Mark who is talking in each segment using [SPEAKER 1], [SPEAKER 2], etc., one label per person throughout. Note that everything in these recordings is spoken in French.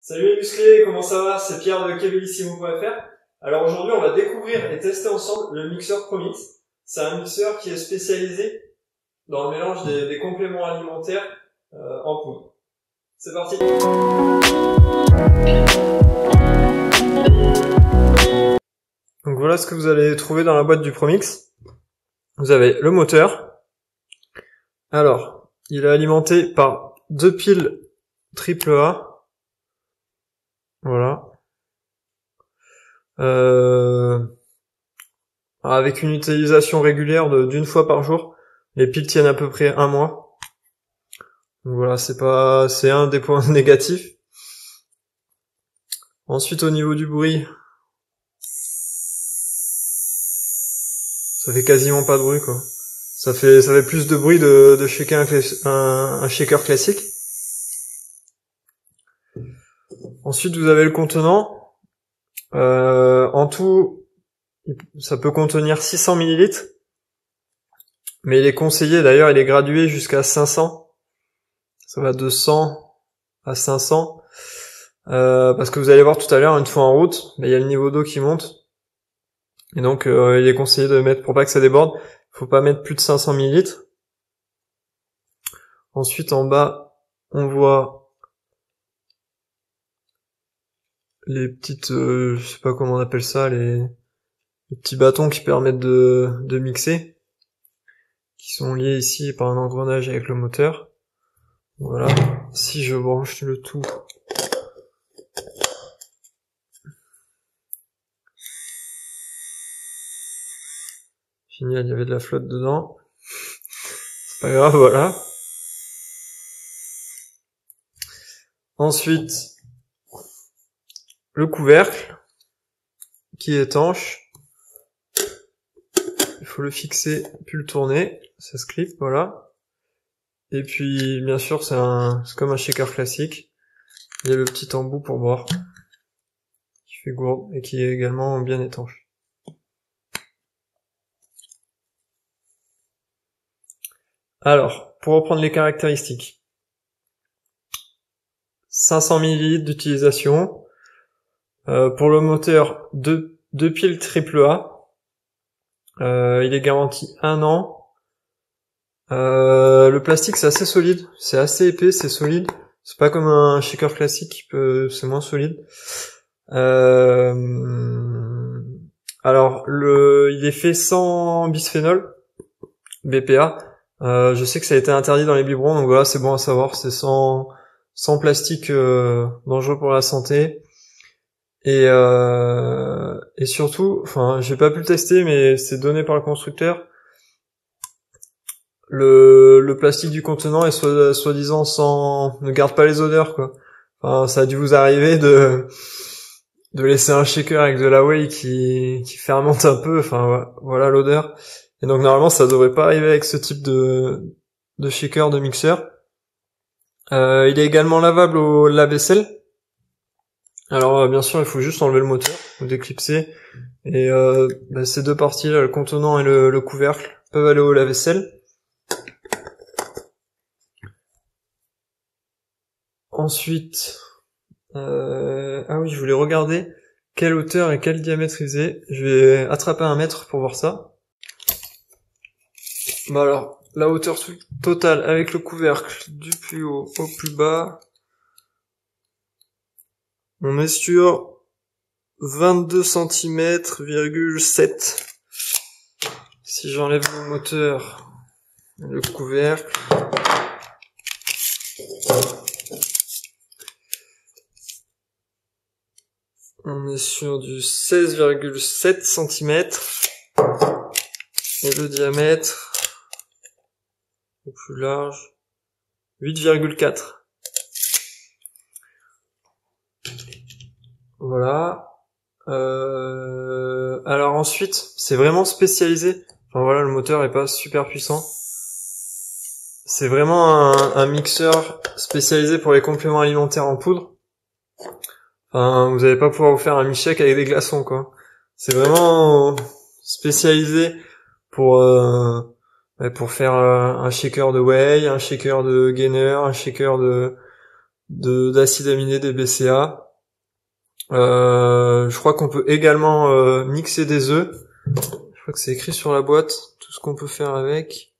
[SPEAKER 1] Salut les musclés, comment ça va? C'est Pierre de Kebellissimo.fr. Alors aujourd'hui, on va découvrir et tester ensemble le mixeur Promix. C'est un mixeur qui est spécialisé dans le mélange des compléments alimentaires en poudre. C'est parti. Donc voilà ce que vous allez trouver dans la boîte du Promix. Vous avez le moteur. Alors, il est alimenté par 2 piles AAA. Voilà. Avec une utilisation régulière d'une fois par jour, les piles tiennent à peu près 1 mois. Donc voilà, c'est un des points négatifs. Ensuite, au niveau du bruit, ça fait quasiment pas de bruit, quoi. Ça fait plus de bruit de shaker un shaker classique. Ensuite, vous avez le contenant. En tout, ça peut contenir 600 ml. Mais il est conseillé, d'ailleurs, il est gradué jusqu'à 500. Ça va de 100 à 500. Parce que vous allez voir tout à l'heure, une fois en route, il y a le niveau d'eau qui monte. Et donc, il est conseillé de mettre, pour pas que ça déborde, faut pas mettre plus de 500 ml. Ensuite, en bas, on voit les petites, je sais pas comment on appelle ça, les petits bâtons qui permettent de mixer, qui sont liés ici par un engrenage avec le moteur. Voilà. Si je branche le tout, génial, il y avait de la flotte dedans. C'est pas grave, voilà. Ensuite, le couvercle qui est étanche. Il faut le fixer puis le tourner, ça se clip, voilà. Et puis bien sûr c'est comme un shaker classique. Il y a le petit embout pour boire qui fait gourde et qui est également bien étanche. Alors, pour reprendre les caractéristiques. 500 ml d'utilisation. Pour le moteur, 2 piles AAA. Il est garanti 1 an. Le plastique c'est assez solide, c'est assez épais, c'est solide. C'est pas comme un shaker classique, c'est moins solide. Alors il est fait sans bisphénol, BPA. Je sais que ça a été interdit dans les biberons, donc voilà, c'est bon à savoir. C'est sans plastique dangereux pour la santé. Et surtout, enfin, j'ai pas pu le tester, mais c'est donné par le constructeur. Le plastique du contenant est soi-disant ne garde pas les odeurs, quoi. Enfin, ça a dû vous arriver de laisser un shaker avec de la whey qui fermente un peu, enfin, voilà l'odeur. Et donc, normalement, ça devrait pas arriver avec ce type de shaker, de mixeur. Il est également lavable au lave-vaisselle. Alors bien sûr il faut juste enlever le moteur, ou déclipser, et ces deux parties là, le contenant et le couvercle, peuvent aller au lave-vaisselle. Ensuite, ah oui, je voulais regarder quelle hauteur et quel diamètre il faisait. Je vais attraper un mètre pour voir ça. Bah alors, la hauteur totale avec le couvercle du plus haut au plus bas, on est sur 22 cm,7. Si j'enlève le moteur, le couvercle, on est sur du 16,7 cm. Et le diamètre, au plus large, 8,4. Voilà. Alors ensuite, c'est vraiment spécialisé. Enfin voilà, le moteur est pas super puissant. C'est vraiment un mixeur spécialisé pour les compléments alimentaires en poudre. Enfin, vous allez pas pouvoir vous faire un milkshake avec des glaçons, quoi. C'est vraiment spécialisé pour faire un shaker de whey, un shaker de gainer, un shaker d'acides aminés, des BCA. Je crois qu'on peut également mixer des œufs. Je crois que c'est écrit sur la boîte, tout ce qu'on peut faire avec.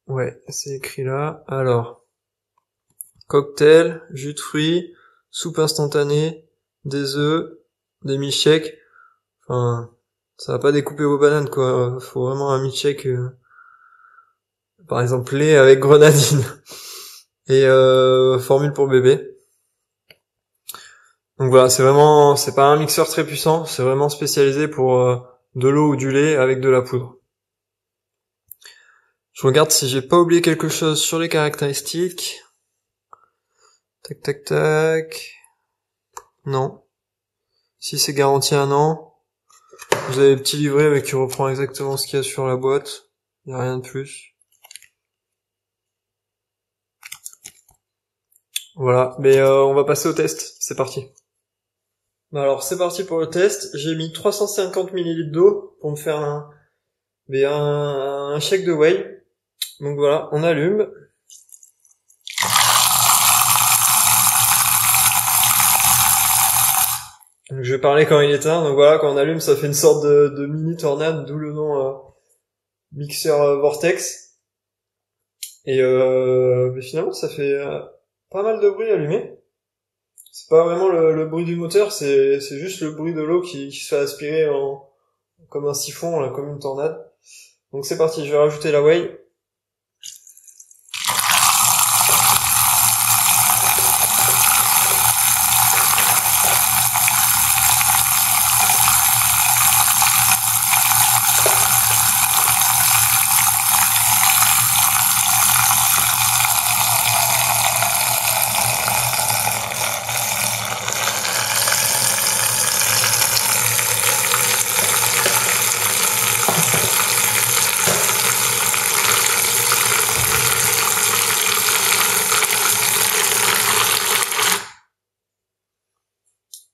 [SPEAKER 1] Ouais, c'est écrit là. Alors, cocktail, jus de fruits, soupe instantanée, des œufs, des milkshakes. Enfin, ça va pas découper vos bananes, quoi. Faut vraiment un milkshake, par exemple lait avec grenadine. Et formule pour bébé. Donc voilà, c'est pas un mixeur très puissant, c'est vraiment spécialisé pour de l'eau ou du lait avec de la poudre. Je regarde si j'ai pas oublié quelque chose sur les caractéristiques. Tac tac tac. Non. Si c'est garanti 1 an. Vous avez le petit livret mais qui reprend exactement ce qu'il y a sur la boîte. Il y a rien de plus. Voilà, mais on va passer au test. C'est parti. Alors c'est parti pour le test. J'ai mis 350 ml d'eau pour me faire un shake de whey. Donc voilà, on allume. Donc, je vais parler quand il est éteint. Donc voilà, quand on allume, ça fait une sorte de mini tornade, d'où le nom mixeur Vortex. Et mais finalement, ça fait pas mal de bruit allumé. C'est pas vraiment le bruit du moteur, c'est juste le bruit de l'eau qui se fait aspirer comme un siphon, là, comme une tornade. Donc c'est parti, je vais rajouter la whey.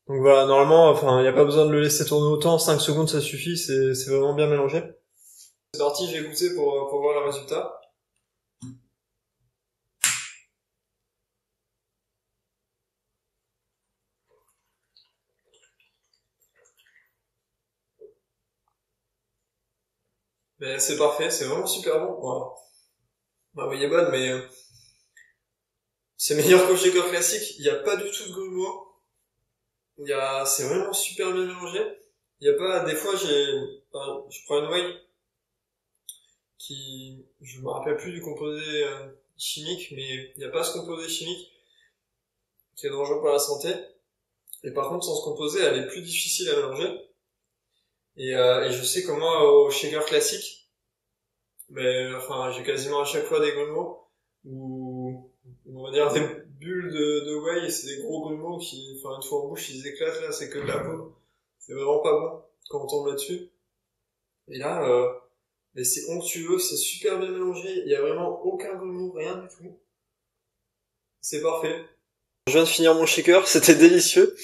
[SPEAKER 1] Donc voilà, normalement, enfin, il n'y a pas besoin de le laisser tourner autant, 5 secondes ça suffit, c'est vraiment bien mélangé. C'est parti, j'ai goûté pour voir le résultat. Mais c'est parfait, c'est vraiment super bon. Voilà. Bah oui, il est bonne, mais c'est meilleur qu'au shaker classique. Il n'y a pas du tout de grumeaux. C'est vraiment super bien mélangé. Il y a pas, des fois je prends une whey je me rappelle plus du composé chimique, mais il n'y a pas ce composé chimique qui est dangereux pour la santé. Et par contre, sans ce composé, elle est plus difficile à mélanger. Et je sais que moi, au shaker classique, j'ai quasiment à chaque fois des grumeaux, ou on va dire des bulles de whey, et c'est des gros grumeaux une fois en bouche, ils éclatent, là, c'est que de la poudre. C'est vraiment pas bon quand on tombe là-dessus. Et là, mais c'est onctueux, c'est super bien mélangé, il y a vraiment aucun grumeau, rien du tout. C'est parfait. Je viens de finir mon shaker, c'était délicieux.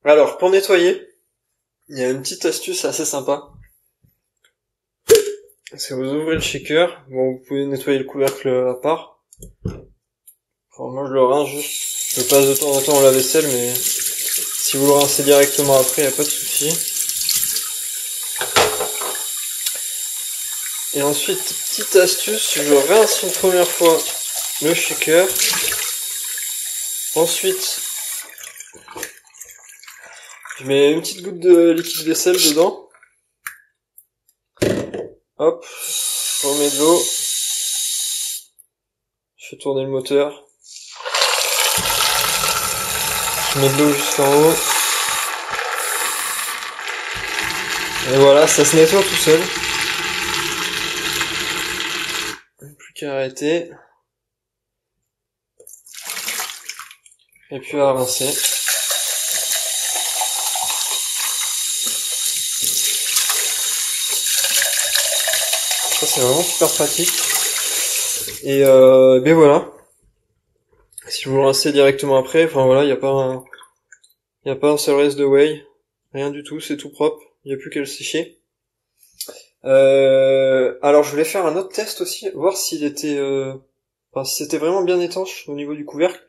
[SPEAKER 1] Alors, pour nettoyer, il y a une petite astuce assez sympa. C'est vous ouvrez le shaker, bon, vous pouvez nettoyer le couvercle à part. Enfin, moi je le rince juste, je passe de temps en temps au lave-vaisselle, mais si vous le rincez directement après, y a pas de souci. Et ensuite, petite astuce, je rince une première fois le shaker. Ensuite, je mets une petite goutte de liquide vaisselle dedans. Hop, je remets de l'eau. Je fais tourner le moteur. Je mets de l'eau juste en haut. Et voilà, ça se nettoie tout seul. Plus qu'à arrêter. Et puis à rincer. Ça c'est vraiment super pratique. Et ben voilà. Si vous le rincez directement après, enfin voilà, il y a pas un seul reste de whey, rien du tout, c'est tout propre, il n'y a plus qu'à le sécher. Alors je voulais faire un autre test aussi, voir s'il était enfin si c'était vraiment bien étanche au niveau du couvercle,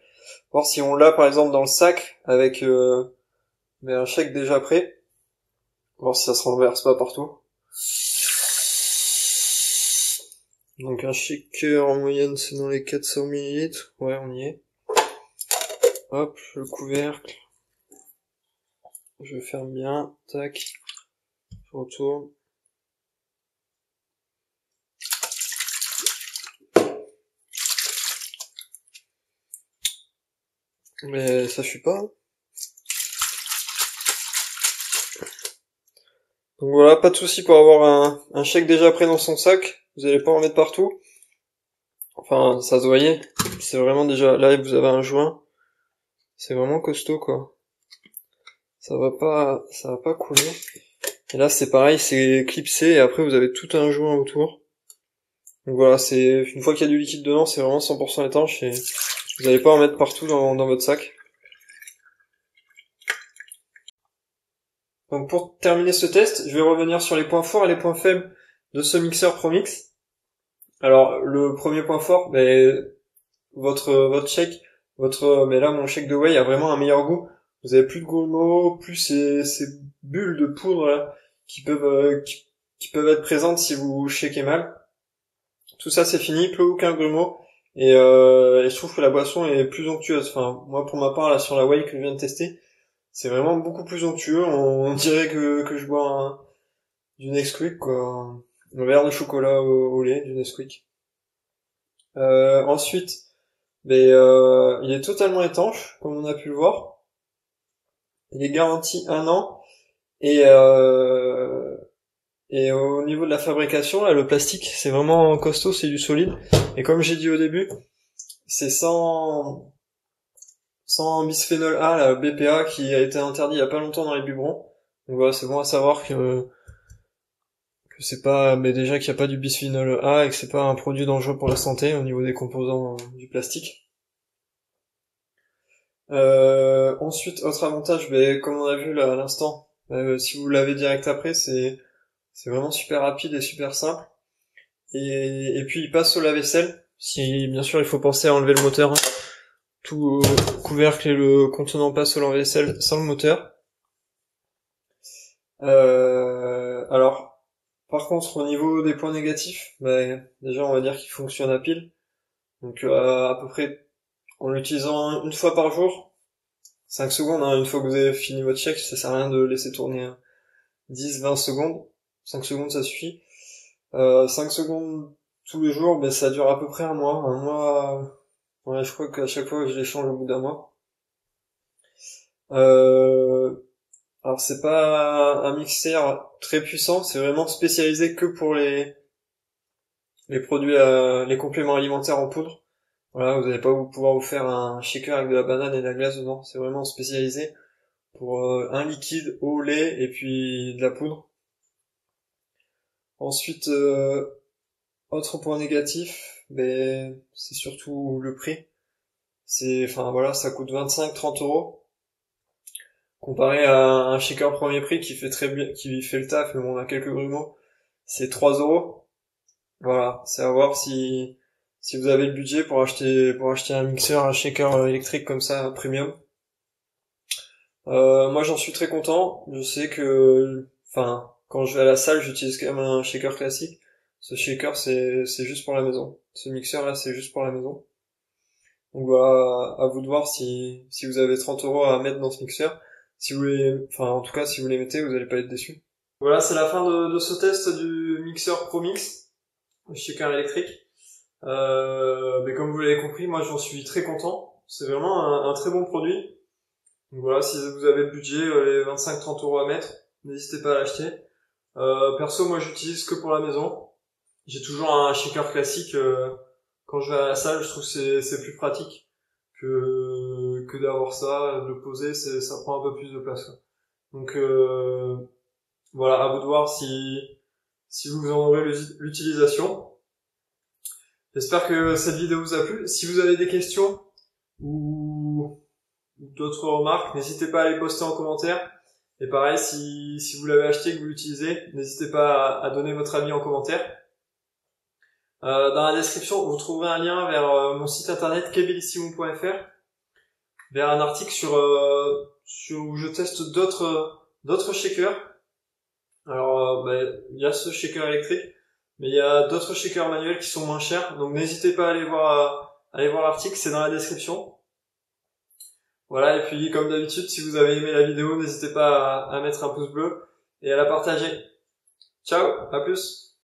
[SPEAKER 1] voir si on l'a par exemple dans le sac avec un shake déjà prêt, voir si ça se renverse pas partout. Donc un shaker en moyenne c'est dans les 400 millilitres, ouais on y est. Hop, le couvercle, je ferme bien, tac, je retourne. Mais ça fuit pas. Donc voilà, pas de souci pour avoir un shake déjà prêt dans son sac. Vous allez pas en mettre partout. Enfin, ça se voyait. C'est vraiment déjà, là vous avez un joint. C'est vraiment costaud quoi. Ça va pas couler. Et là c'est pareil, c'est clipsé et après vous avez tout un joint autour. Donc voilà, c'est, une fois qu'il y a du liquide dedans, c'est vraiment 100% étanche et vous n'allez pas en mettre partout dans votre sac. Donc pour terminer ce test, je vais revenir sur les points forts et les points faibles de ce mixeur ProMix. Alors le premier point fort, votre shake, mais là mon shake de whey a vraiment un meilleur goût. Vous avez plus de grumeaux, plus ces bulles de poudre là qui peuvent être présentes si vous shakez mal. Tout ça c'est fini, plus aucun grumeau et je trouve que la boisson est plus onctueuse. Enfin moi pour ma part là sur la whey que je viens de tester, c'est vraiment beaucoup plus onctueux. On dirait que je bois du Nesquik, quoi. Un verre de chocolat au lait, du Nesquik. Ensuite, il est totalement étanche, comme on a pu le voir. Il est garanti 1 an. Et au niveau de la fabrication, là, le plastique, c'est vraiment costaud, c'est du solide. Et comme j'ai dit au début, c'est sans bisphénol A, la BPA, qui a été interdit il y a pas longtemps dans les biberons. Donc voilà, c'est bon à savoir que c'est pas, mais déjà qu'il n'y a pas du bisphénol A et que c'est pas un produit dangereux pour la santé au niveau des composants du plastique. Ensuite, autre avantage, comme on a vu là à l'instant, si vous l'avez direct après, c'est vraiment super rapide et super simple. Et puis il passe au lave-vaisselle. Si bien sûr il faut penser à enlever le moteur, hein. Tout couvercle et le contenant passe au lave-vaisselle sans le moteur. Alors par contre au niveau des points négatifs, déjà on va dire qu'il fonctionne à pile. Donc à peu près en l'utilisant une fois par jour, 5 secondes, hein, une fois que vous avez fini votre shake, ça sert à rien de laisser tourner 10-20 secondes. 5 secondes ça suffit. 5 secondes tous les jours, ça dure à peu près un mois. Un mois, ouais, je crois qu'à chaque fois je les change au bout d'un mois. Alors c'est pas un mixeur très puissant, c'est vraiment spécialisé que pour les produits, les compléments alimentaires en poudre. Voilà, vous n'allez pas pouvoir vous faire un shaker avec de la banane et de la glace dedans. C'est vraiment spécialisé pour un liquide, eau, lait et puis de la poudre. Ensuite, autre point négatif, c'est surtout le prix. Ça coûte 25-30 euros. Comparé à un shaker premier prix qui fait très bien, qui fait le taf, mais bon, on a quelques grumeaux, c'est 3 euros. Voilà, c'est à voir si vous avez le budget pour acheter un mixeur, un shaker électrique comme ça, premium. Moi j'en suis très content. Je sais que, quand je vais à la salle, j'utilise quand même un shaker classique. Ce shaker c'est juste pour la maison. Ce mixeur là c'est juste pour la maison. Donc voilà, à vous de voir si vous avez 30 euros à mettre dans ce mixeur. Si vous en tout cas si vous les mettez, vous allez pas être déçus. Voilà, c'est la fin de ce test du mixeur ProMix, le shaker électrique. Mais comme vous l'avez compris, moi j'en suis très content. C'est vraiment un très bon produit. Donc voilà, si vous avez le budget, les 25-30 euros à mettre, n'hésitez pas à l'acheter. Perso, moi j'utilise que pour la maison. J'ai toujours un shaker classique. Quand je vais à la salle, je trouve que c'est plus pratique que d'avoir ça, de le poser, ça prend un peu plus de place, quoi. Donc voilà, à vous de voir si vous en aurez l'utilisation. J'espère que cette vidéo vous a plu. Si vous avez des questions ou d'autres remarques, n'hésitez pas à les poster en commentaire. Et pareil, si vous l'avez acheté et que vous l'utilisez, n'hésitez pas à donner votre avis en commentaire. Dans la description, vous trouverez un lien vers mon site internet kebilissimo.fr, vers un article sur où je teste d'autres shakers. Alors, il y a ce shaker électrique, mais il y a d'autres shakers manuels qui sont moins chers. Donc, n'hésitez pas à aller voir l'article, c'est dans la description. Voilà, et puis comme d'habitude, si vous avez aimé la vidéo, n'hésitez pas à mettre un pouce bleu et à la partager. Ciao, à plus.